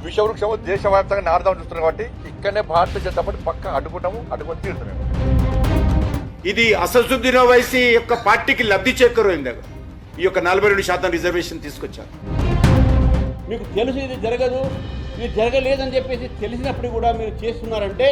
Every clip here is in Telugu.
విషవృక్షము దేశవ్యాప్తంగా నారదాం చూస్తున్నాం కాబట్టి ఇక్కడనే భారతీయ జనతా పార్టీ పక్క అడ్డుకొని తీరుతున్నాము. ఇది అసదుద్దీన్ ఓవైసీ యొక్క పార్టీకి లబ్ధి చేకూరింది. ఈ యొక్క 42% రిజర్వేషన్ తీసుకొచ్చారు. మీకు తెలుసు ఇది జరగదు, ఇది జరగలేదని చెప్పేసి తెలిసినప్పుడు కూడా మీరు చేస్తున్నారంటే.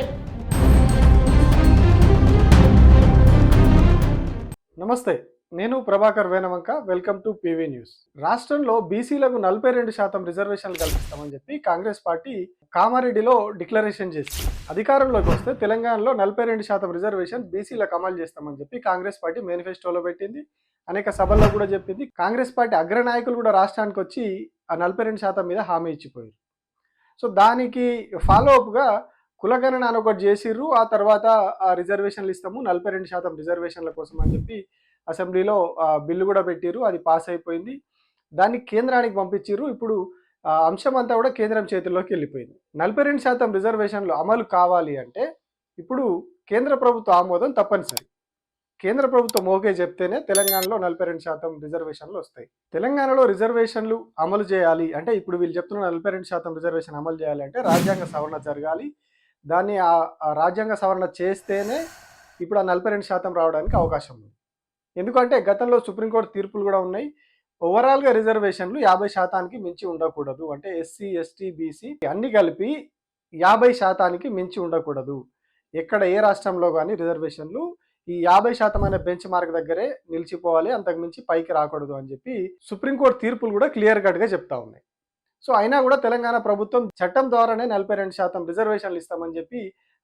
నమస్తే, నేను Prabhakar Venavanka. Welcome to PV news. రాష్ట్రంలో బీసీలకు 42% రిజర్వేషన్లు కల్పిస్తామని చెప్పి కాంగ్రెస్ పార్టీ కామారెడ్డిలో డిక్లరేషన్ చేసింది. అధికారంలోకి వస్తే తెలంగాణలో 42% రిజర్వేషన్ బీసీలకు అమలు చేస్తామని చెప్పి కాంగ్రెస్ పార్టీ మేనిఫెస్టోలో పెట్టింది. అనేక సభల్లో కూడా చెప్పింది. కాంగ్రెస్ పార్టీ అగ్రనాయకులు కూడా రాష్ట్రానికి వచ్చి ఆ 42% మీద హామీ ఇచ్చిపోయారు. సో దానికి ఫాలో అప్గా కులగణన అని ఒకటి చేసిర్రు. ఆ తర్వాత ఆ రిజర్వేషన్లు ఇస్తాము 42% రిజర్వేషన్ల కోసం అని చెప్పి అసెంబ్లీలో బిల్లు కూడా పెట్టిర్రు. అది పాస్ అయిపోయింది. దాన్ని కేంద్రానికి పంపించిర్రు. ఇప్పుడు అంశం అంతా కూడా కేంద్రం చేతుల్లోకి వెళ్ళిపోయింది. 42% రిజర్వేషన్లు అమలు కావాలి అంటే ఇప్పుడు కేంద్ర ప్రభుత్వ ఆమోదం తప్పనిసరి. కేంద్ర ప్రభుత్వం ఓకే చెప్తేనే తెలంగాణలో 42% రిజర్వేషన్లు వస్తాయి. తెలంగాణలో రిజర్వేషన్లు అమలు చేయాలి అంటే ఇప్పుడు వీళ్ళు చెప్తున్న 42% రిజర్వేషన్ అమలు చేయాలి అంటే రాజ్యాంగ సవరణ జరగాలి. దాన్ని ఆ రాజ్యాంగ సవరణ చేస్తేనే ఇప్పుడు ఆ 42% రావడానికి అవకాశం ఉంది. ఎందుకంటే గతంలో సుప్రీంకోర్టు తీర్పులు కూడా ఉన్నాయి. ఓవరాల్గా రిజర్వేషన్లు 50%కి మించి ఉండకూడదు. అంటే ఎస్సీ, ఎస్టీ, బీసీ అన్ని కలిపి 50%కి మించి ఉండకూడదు. ఎక్కడ ఏ రాష్ట్రంలో కానీ రిజర్వేషన్లు ఈ 50% అనే బెంచ్ మార్క్ దగ్గరే నిలిచిపోవాలి, అంతకు మించి పైకి రాకూడదు అని చెప్పి సుప్రీంకోర్టు తీర్పులు కూడా క్లియర్ కట్గా చెప్తా ఉన్నాయి. సో అయినా కూడా తెలంగాణ ప్రభుత్వం చట్టం ద్వారానే 42% రిజర్వేషన్లు ఇస్తామని చెప్పి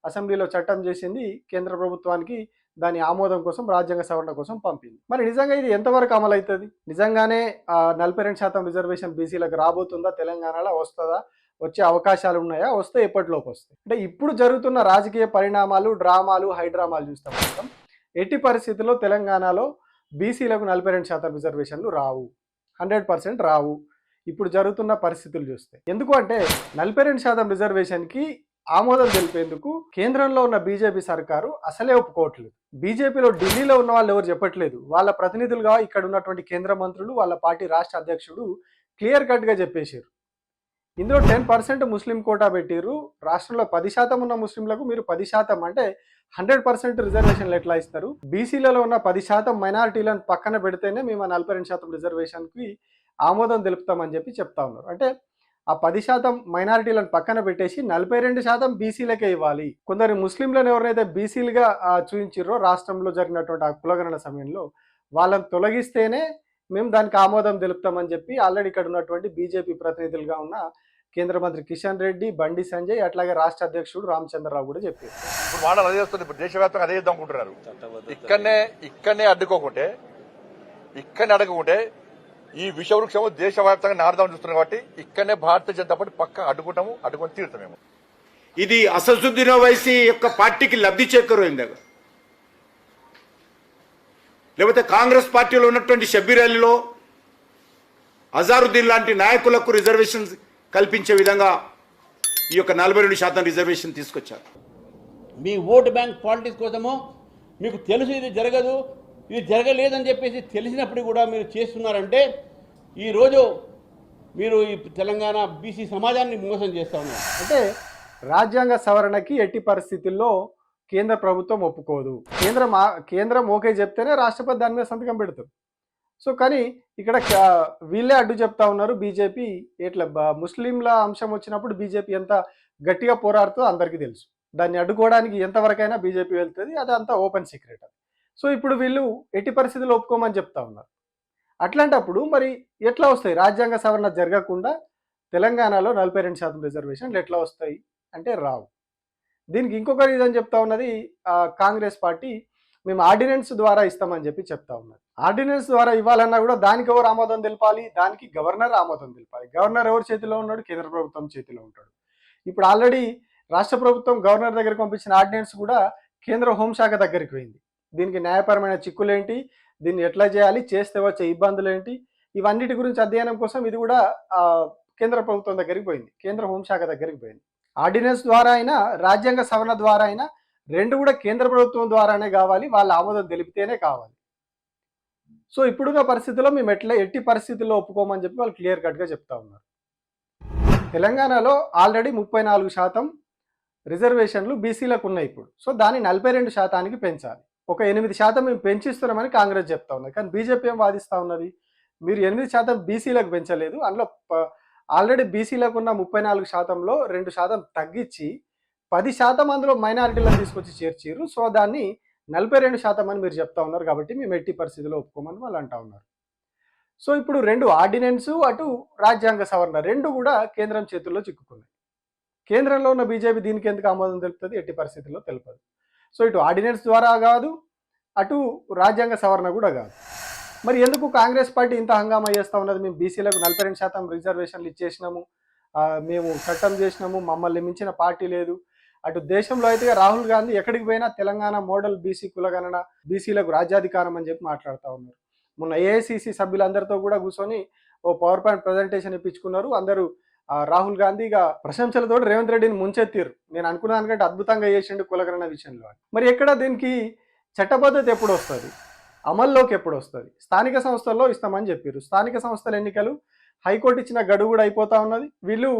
అసెంబ్లీలో చట్టం చేసింది. కేంద్ర ప్రభుత్వానికి దాని ఆమోదం కోసం రాజ్యాంగ సవరణ కోసం పంపింది. మరి నిజంగా ఇది ఎంతవరకు అమలు అవుతుంది? నిజంగానే 42% రిజర్వేషన్ బీసీలకు రాబోతుందా? తెలంగాణలో వస్తుందా? వచ్చే అవకాశాలు ఉన్నాయా? వస్తే ఎప్పటిలోపు వస్తాయి? అంటే ఇప్పుడు జరుగుతున్న రాజకీయ పరిణామాలు, డ్రామాలు, హైడ్రామాలు చూస్తాం మొత్తం. ఎట్టి పరిస్థితుల్లో తెలంగాణలో బీసీలకు 42% రిజర్వేషన్లు రావు, 100% రావు. ఇప్పుడు జరుగుతున్న పరిస్థితులు చూస్తే. ఎందుకు అంటే 42% రిజర్వేషన్కి ఆమోదం తెలిపేందుకు కేంద్రంలో ఉన్న బీజేపీ సర్కారు అసలే ఒప్పుకోవట్లేదు. బీజేపీలో ఢిల్లీలో ఉన్న వాళ్ళు ఎవరు చెప్పట్లేదు. వాళ్ళ ప్రతినిధులుగా ఇక్కడ ఉన్నటువంటి కేంద్ర మంత్రులు, వాళ్ళ పార్టీ రాష్ట్ర అధ్యక్షుడు క్లియర్ కట్గా చెప్పేశారు. ఇందులో 10% ముస్లిం కోటా పెట్టిర్రు. రాష్ట్రంలో 10% ఉన్న ముస్లింలకు మీరు 10% అంటే 100% రిజర్వేషన్లు ఎట్లా ఇస్తారు? బీసీలలో ఉన్న 10% మైనారిటీలను పక్కన పెడితేనే మేము 42% రిజర్వేషన్కి ఆమోదం తెలుపుతామని చెప్పి చెప్తా ఉన్నారు. అంటే ఆ 10% మైనారిటీలను పక్కన పెట్టేసి 42% బీసీలకే ఇవ్వాలి. కొందరు ముస్లింలను ఎవరైతే బీసీలుగా చూపించారో రాష్ట్రంలో జరిగినటువంటి ఆ కులగణన సమయంలో వాళ్ళని తొలగిస్తేనే మేము దానికి ఆమోదం తెలుపుతామని చెప్పి ఆల్రెడీ ఇక్కడ ఉన్నటువంటి బీజేపీ ప్రతినిధులుగా ఉన్న కేంద్ర మంత్రి కిషన్ రెడ్డి, బండి సంజయ్, అట్లాగే రాష్ట్ర అధ్యక్షుడు రామచంద్రరావు కూడా చెప్పారు. ఇప్పుడు వాళ్ళు అదే చేస్తుంది. ఇప్పుడు దేశవ్యాప్తంగా అదే చేద్దాం అనుకుంటున్నారు. ఇక్కడనే అడ్డుకోకుంటే ఈ విషవృక్షము దేశవ్యాప్తంగా నారదాం చూస్తున్నాం కాబట్టి ఇక్కడనే భారతీయ జనతా పార్టీ పక్క అడ్డుకొని తీరుతామేమో. ఇది అసదుద్దీన్ ఓవైసీ యొక్క పార్టీకి లబ్ధి చేకూరింది. లేకపోతే కాంగ్రెస్ పార్టీలో ఉన్నటువంటి షబ్బీర్ అలీలో అజారుద్దీన్ లాంటి నాయకులకు రిజర్వేషన్ కల్పించే విధంగా ఈ యొక్క 42% రిజర్వేషన్ తీసుకొచ్చారు. మీ ఓటు బ్యాంక్ పాలిటిక్స్ కోసమో మీకు తెలుసు ఇది జరగదు, ఇది జరగలేదని చెప్పేసి తెలిసినప్పుడు కూడా మీరు చేస్తున్నారంటే ఈరోజు మీరు ఈ తెలంగాణ బీసీ సమాజాన్ని మోసం చేస్తూ ఉన్నారు. అంటే రాజ్యాంగ సవరణకి ఎట్టి పరిస్థితుల్లో కేంద్ర ప్రభుత్వం ఒప్పుకోదు. కేంద్రం ఓకే చెప్తేనే రాష్ట్రపతి దాని మీద సంతకం పెడతారు. సో కానీ ఇక్కడ వీళ్ళే అడ్డు చెప్తా ఉన్నారు. బీజేపీ ఎట్లా ముస్లింల అంశం వచ్చినప్పుడు బీజేపీ ఎంత గట్టిగా పోరాడుతుందో అందరికీ తెలుసు. దాన్ని అడ్డుకోవడానికి ఎంతవరకైనా బీజేపీ వెళ్తుంది. అది అంతా ఓపెన్ సీక్రెట్. సో ఇప్పుడు వీళ్ళు ఎట్టి పరిస్థితుల్లో ఒప్పుకోమని చెప్తా ఉన్నారు. అట్లాంటప్పుడు మరి ఎట్లా వస్తాయి? రాజ్యాంగ సవరణ జరగకుండా తెలంగాణలో 42% రిజర్వేషన్లు ఎట్లా వస్తాయి అంటే రావు. దీనికి ఇంకొక రీజన్ చెప్తా ఉన్నది కాంగ్రెస్ పార్టీ, మేము ఆర్డినెన్స్ ద్వారా ఇస్తామని చెప్పి చెప్తా ఉన్నారు. ఆర్డినెన్స్ ద్వారా ఇవ్వాలన్నా కూడా దానికి ఎవరు ఆమోదం తెలపాలి? దానికి గవర్నర్ ఆమోదం తెలపాలి. గవర్నర్ ఎవరి చేతిలో ఉన్నాడు? కేంద్ర ప్రభుత్వం చేతిలో ఉంటాడు. ఇప్పుడు ఆల్రెడీ రాష్ట్ర ప్రభుత్వం గవర్నర్ దగ్గరికి పంపించిన ఆర్డినెన్స్ కూడా కేంద్ర హోంశాఖ దగ్గరికి పోయింది. దీనికి న్యాయపరమైన చిక్కులేంటి, దీన్ని ఎట్లా చేయాలి, చేస్తే వచ్చే ఇబ్బందులు ఏంటి, ఇవన్నిటి గురించి అధ్యయనం కోసం ఇది కూడా కేంద్ర ప్రభుత్వం దగ్గరికి పోయింది, కేంద్ర హోంశాఖ దగ్గరికి పోయింది. ఆర్డినెన్స్ ద్వారా అయినా రాజ్యాంగ సవరణ ద్వారా అయినా రెండు కూడా కేంద్ర ప్రభుత్వం ద్వారానే కావాలి, వాళ్ళ ఆమోదం తెలిపితేనే కావాలి. సో ఇప్పుడున్న పరిస్థితుల్లో మేము ఎట్టి పరిస్థితుల్లో ఒప్పుకోమని చెప్పి వాళ్ళు క్లియర్ కట్గా చెప్తా ఉన్నారు. తెలంగాణలో ఆల్రెడీ 34% రిజర్వేషన్లు బీసీలకు ఉన్నాయి ఇప్పుడు. సో దాన్ని 42% పెంచాలి. ఒక 8% మేము పెంచిస్తున్నామని కాంగ్రెస్ చెప్తా ఉన్నది. కానీ బీజేపీ ఏం వాదిస్తూ ఉన్నది, మీరు 8% బీసీలకు పెంచలేదు, అందులో ఆల్రెడీ బీసీలకు ఉన్న 34%లో 2% తగ్గించి 10% అందులో మైనారిటీలను తీసుకొచ్చి చేర్చిర్రు. సో దాన్ని 42% అని మీరు చెప్తా ఉన్నారు. కాబట్టి మేము ఎట్టి పరిస్థితుల్లో ఒప్పుకోమని వాళ్ళు అంటా ఉన్నారు. సో ఇప్పుడు 2 ఆర్డినెన్సు, అటు రాజ్యాంగ సవరణ 2 కూడా కేంద్రం చేతుల్లో చిక్కుకున్నాయి. కేంద్రంలో ఉన్న బీజేపీ దీనికి ఎందుకు ఆమోదం తెలుపుతుంది? ఎట్టి పరిస్థితుల్లో తెలుపదు. సో ఇటు ఆర్డినెన్స్ ద్వారా కాదు, అటు రాజ్యాంగ సవరణ కూడా కాదు. మరి ఎందుకు కాంగ్రెస్ పార్టీ ఇంత హంగామా చేస్తూ ఉన్నది? మేము బీసీలకు 42% రిజర్వేషన్లు ఇచ్చేసినాము, మేము చట్టం చేసినాము, మమ్మల్ని మించిన పార్టీ లేదు. అటు దేశంలో అయితే రాహుల్ గాంధీ ఎక్కడికి పోయినా తెలంగాణ మోడల్ బీసీ కులగణన, బీసీలకు రాజ్యాధికారం అని చెప్పి మాట్లాడుతూ ఉన్నారు. మొన్న ఏఐసిసి సభ్యులందరితో కూడా కూర్చొని ఓ పవర్ పాయింట్ ప్రజెంటేషన్ ఇప్పించుకున్నారు. అందరూ రాహుల్ గాంధీ ఇక ప్రశంసలతో రేవంత్ రెడ్డిని ముంచెత్తిరు. నేను అనుకున్న దానికంటే అద్భుతంగా చేసిండు కులగణన విషయంలో. మరి ఎక్కడ దీనికి చట్టబద్ధత ఎప్పుడు వస్తుంది, అమల్లోకి ఎప్పుడు వస్తుంది? స్థానిక సంస్థల్లో ఇస్తామని చెప్పారు. స్థానిక సంస్థల ఎన్నికలు హైకోర్టు ఇచ్చిన గడువు కూడా అయిపోతా ఉన్నది. వీళ్ళు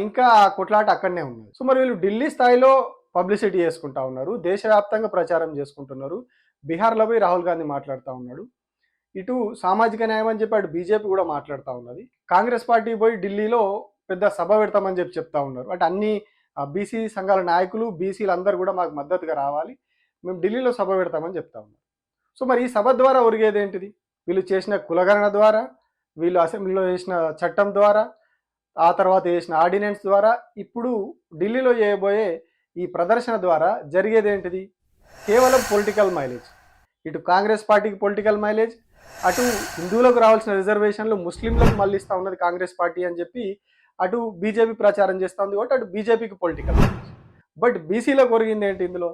ఇంకా కొట్లాట అక్కడనే ఉన్నది. సో మరి వీళ్ళు ఢిల్లీ స్థాయిలో పబ్లిసిటీ చేసుకుంటా ఉన్నారు, దేశవ్యాప్తంగా ప్రచారం చేసుకుంటున్నారు. బీహార్లో పోయి రాహుల్ గాంధీ మాట్లాడుతూ ఉన్నాడు. ఇటు సామాజిక న్యాయం అని చెప్పి అటు బీజేపీ కూడా మాట్లాడుతూ ఉన్నది. కాంగ్రెస్ పార్టీ పోయి ఢిల్లీలో పెద్ద సభ పెడతామని చెప్పి చెప్తా ఉన్నారు. అంటే అన్ని బీసీ సంఘాల నాయకులు, బీసీలు అందరూ కూడా మాకు మద్దతుగా రావాలి, మేము ఢిల్లీలో సభ పెడతామని చెప్తా ఉన్నారు. సో మరి ఈ సభ ద్వారా ఒరిగేది ఏంటిది? వీళ్ళు చేసిన కులగణన ద్వారా, వీళ్ళు అసెంబ్లీలో చేసిన చట్టం ద్వారా, ఆ తర్వాత చేసిన ఆర్డినెన్స్ ద్వారా, ఇప్పుడు ఢిల్లీలో చేయబోయే ఈ ప్రదర్శన ద్వారా జరిగేది ఏంటిది? కేవలం పొలిటికల్ మైలేజ్. ఇటు కాంగ్రెస్ పార్టీకి పొలిటికల్ మైలేజ్, అటు హిందువులకు రావాల్సిన రిజర్వేషన్లు ముస్లింలకు మళ్ళీ ఇస్తా ఉన్నది కాంగ్రెస్ పార్టీ అని చెప్పి అటు బీజేపీ ప్రచారం చేస్తూ ఉంది. కాబట్టి అటు బీజేపీకి పొలిటికల్ మైలేజ్. బట్ బీసీలకు ఒరిగింది ఏంటి? ఇందులో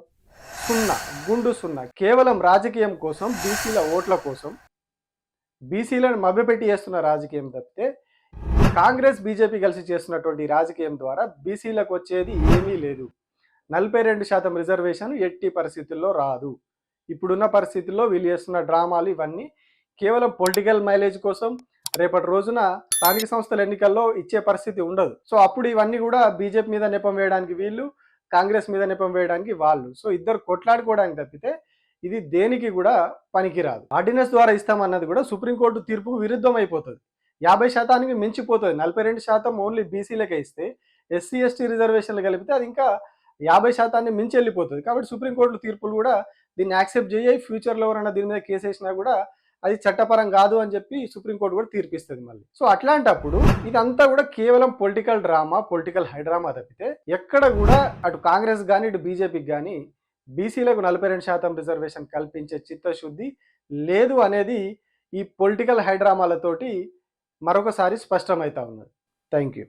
సున్నా, గుండు సున్నా. కేవలం రాజకీయం కోసం, బీసీల ఓట్ల కోసం బీసీలను మభ్యపెట్టి చేస్తున్న రాజకీయం తప్పితే కాంగ్రెస్ బీజేపీ కలిసి చేస్తున్నటువంటి రాజకీయం ద్వారా బీసీలకు వచ్చేది ఏమీ లేదు. 42% రిజర్వేషన్ ఎట్టి పరిస్థితుల్లో రాదు. ఇప్పుడున్న పరిస్థితుల్లో వీళ్ళు చేస్తున్న డ్రామాలు ఇవన్నీ కేవలం పొలిటికల్ మైలేజ్ కోసం. రేపటి రోజున స్థానిక సంస్థల ఎన్నికల్లో ఇచ్చే పరిస్థితి ఉండదు. సో అప్పుడు ఇవన్నీ కూడా బీజేపీ మీద నెపం వేయడానికి వీళ్ళు, కాంగ్రెస్ మీద నెపం వేయడానికి వాళ్ళు. సో ఇద్దరు కొట్లాడుకోవడానికి తప్పితే ఇది దేనికి కూడా పనికిరాదు. ఆర్డినెన్స్ ద్వారా ఇస్తామన్నది కూడా సుప్రీంకోర్టు తీర్పుకు విరుద్ధం అయిపోతుంది. 50% మించిపోతుంది. 42% ఓన్లీ బీసీలకే ఇస్తే ఎస్సీ ఎస్టీ రిజర్వేషన్లు కలిపితే అది ఇంకా 50% మించి వెళ్ళిపోతుంది. కాబట్టి సుప్రీంకోర్టు తీర్పులు కూడా దీన్ని యాక్సెప్ట్ చేయి, ఫ్యూచర్లో ఎవరైనా దీని మీద కేసు వేసినా కూడా అది చట్టపరం కాదు అని చెప్పి సుప్రీంకోర్టు కూడా తీర్పిస్తుంది మళ్ళీ. సో అట్లాంటప్పుడు ఇదంతా కూడా కేవలం పొలిటికల్ డ్రామా, పొలిటికల్ హైడ్రామా తప్పితే ఎక్కడ కూడా అటు కాంగ్రెస్ కానీ ఇటు బీజేపీకి కానీ బీసీలకు 42% రిజర్వేషన్ కల్పించే చిత్తశుద్ధి లేదు అనేది ఈ పొలిటికల్ హైడ్రామాలతోటి మరొకసారి స్పష్టమవుతా ఉన్నది. Thank you.